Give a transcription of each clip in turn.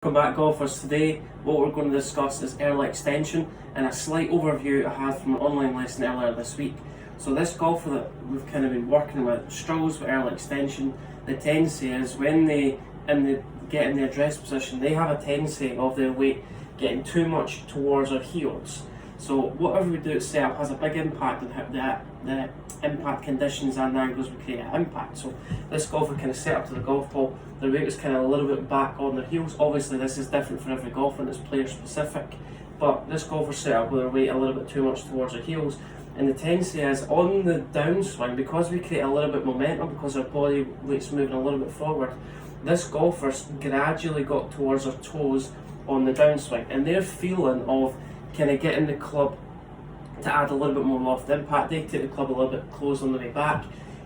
Welcome back, golfers. Today what we're going to discuss is early extension and a slight overview I had from an online lesson earlier this week. So this golfer that we've kind of been working with struggles with early extension. The tendency is when they get in the address position, they have a tendency of their weight getting too much towards their heels. So whatever we do at setup has a big impact on the impact conditions and angles we create at impact. So this golfer kind of set up to the golf ball, their weight was kind of a little bit back on their heels. Obviously this is different for every golfer and it's player specific, but this golfer set up with their weight a little bit too much towards their heels. And the tendency is on the downswing, because we create a little bit of momentum, because our body weight's moving a little bit forward, this golfer's gradually got towards their toes on the downswing, and their feeling of kind of getting the club to add a little bit more loft impact, they take the club a little bit close on the way back,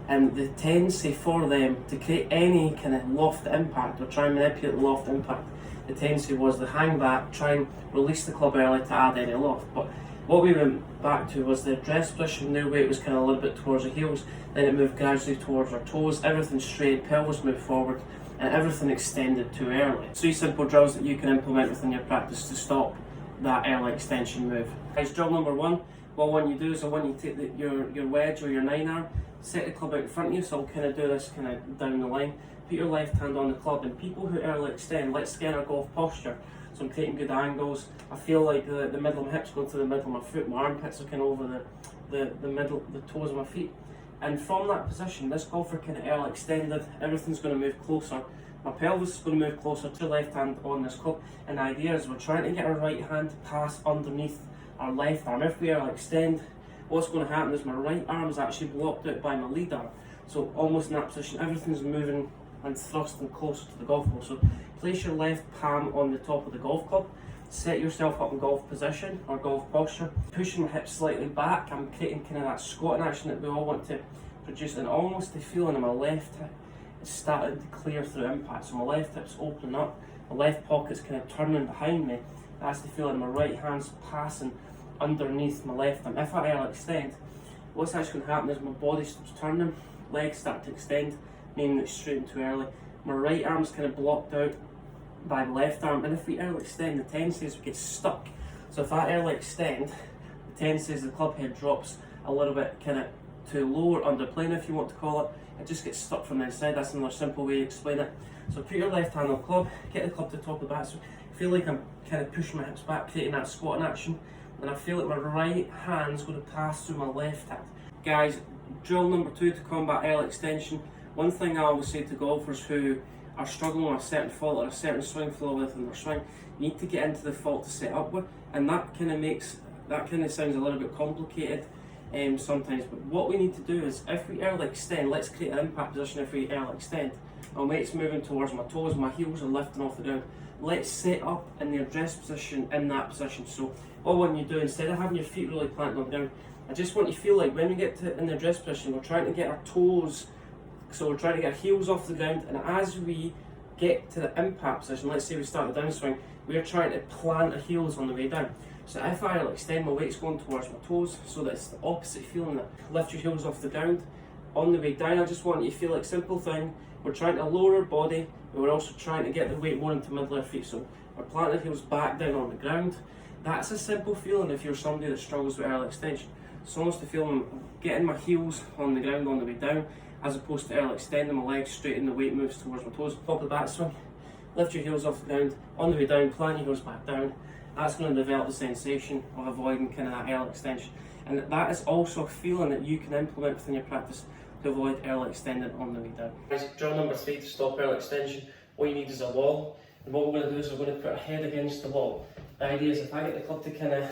and the tendency for them to create any kind of loft impact or try and manipulate the loft impact, the tendency was to hang back, try and release the club early to add any loft. But what we went back to was the address position, their weight was kind of a little bit towards the heels, then it moved gradually towards our toes, everything straight, pelvis moved forward, and everything extended too early. 3 simple drills that you can implement within your practice to stop that early extension move. Guys, drill number 1, what I want you to do is I want you to take your wedge or your 9-iron, set the club out in front of you, so I'll kind of do this kind of down the line. Put your left hand on the club, and people who early extend, let's get our golf posture. So I'm taking good angles, I feel like the middle of my hips going to the middle of my foot, my armpits are kind of over the toes of my feet. And from that position, this golfer kind of early extended, everything's going to move closer. My pelvis is going to move closer to the left hand on this club, and the idea is we're trying to get our right hand to pass underneath our left arm. If we early extend, what's going to happen is my right arm is actually blocked out by my lead arm. So almost in that position, everything's moving and thrusting closer to the golf ball. So place your left palm on the top of the golf club, set yourself up in golf position or golf posture, pushing my hips slightly back. I'm creating kind of that squatting action that we all want to produce, and almost the feeling in my left hip is starting to clear through impact. So my left hip's opening up, my left pocket's kind of turning behind me. That's the feeling my right hand's passing underneath my left arm. If I early extend, what's actually going to happen is my body stops turning, legs start to extend, meaning it's straight too early. My right arm's kind of blocked out by the left arm, and if we early extend, the tendency is we get stuck. So if I early extend, the tendency is the club head drops a little bit kind of to lower underplane, if you want to call it. It just gets stuck from the inside. That's another simple way to explain it. So put your left hand on the club, get the club to the top of the backswing. Feel like I'm kind of pushing my hips back, creating that squatting action, and I feel like my right hand's going to pass through my left hand. Guys, drill number 2 to combat early extension. One thing I always say to golfers who are struggling with a certain fault or a certain swing flow within their swing, you need to get into the fault to set up with, and that kind of sounds a little bit complicated sometimes, but what we need to do is, if we early extend, let's create an impact position. If we early extend, my weight's moving towards my toes, my heels are lifting off the ground. Let's set up in the address position in that position. So what I want you to do, instead of having your feet really planted on the ground, I just want you to feel like when we get to in the address position, we're trying to get our toes, so we're trying to get our heels off the ground, and as we get to the impact position, let's say we start the downswing, we're trying to plant our heels on the way down. So if I extend, my weight's going towards my toes, so that it's the opposite feeling, that lift your heels off the ground. On the way down, I just want you to feel like, simple thing, we're trying to lower our body, but we're also trying to get the weight more into the middle of our feet. So we're planting our heels back down on the ground. That's a simple feeling if you're somebody that struggles with early extension. It's almost the feeling of getting my heels on the ground on the way down, as opposed to early extending my legs straight and the weight moves towards my toes. Top of the backswing, lift your heels off the ground, on the way down, plant your heels back down. That's going to develop the sensation of avoiding kind of that early extension. And that is also a feeling that you can implement within your practice to avoid early extending on the way down. Drill number 3 to stop early extension, what you need is a wall. And what we're going to do is we're going to put our head against the wall. The idea is if I get the club to kind of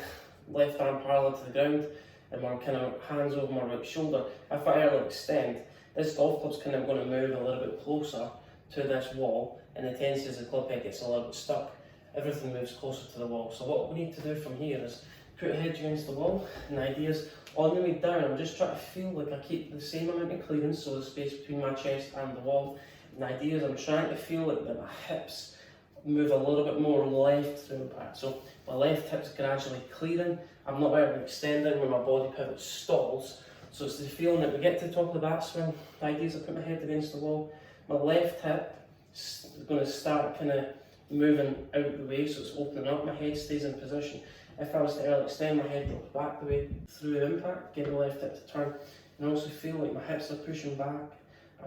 left arm parallel to the ground, and my kind of hands over my right shoulder, if I early extend, this golf club's kind of going to move a little bit closer to this wall, and the tendency is the club head gets a little bit stuck. Everything moves closer to the wall. So what we need to do from here is put a head against the wall, and the idea is on the way down, I'm just trying to feel like I keep the same amount of clearance, so the space between my chest and the wall. And the idea is I'm trying to feel like that my hips move a little bit more left through the back. So my left hip's gradually clearing. I'm not ever extending when my body pivot stalls. So it's the feeling that we get to the top of the backswing. The idea is I put my head against the wall. My left hip is going to start kind of moving out the way, so it's opening up, my head stays in position. If I was to early extend, my head drops back the way through the impact, get the left hip to turn, and also feel like my hips are pushing back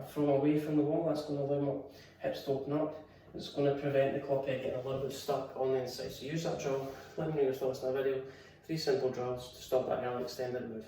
from away from the wall. That's going to allow my hips to open up. It's going to prevent the club head getting a little bit stuck on the inside. So use that drill, let me know your thoughts in the video. 3 simple drills to stop that early extended move.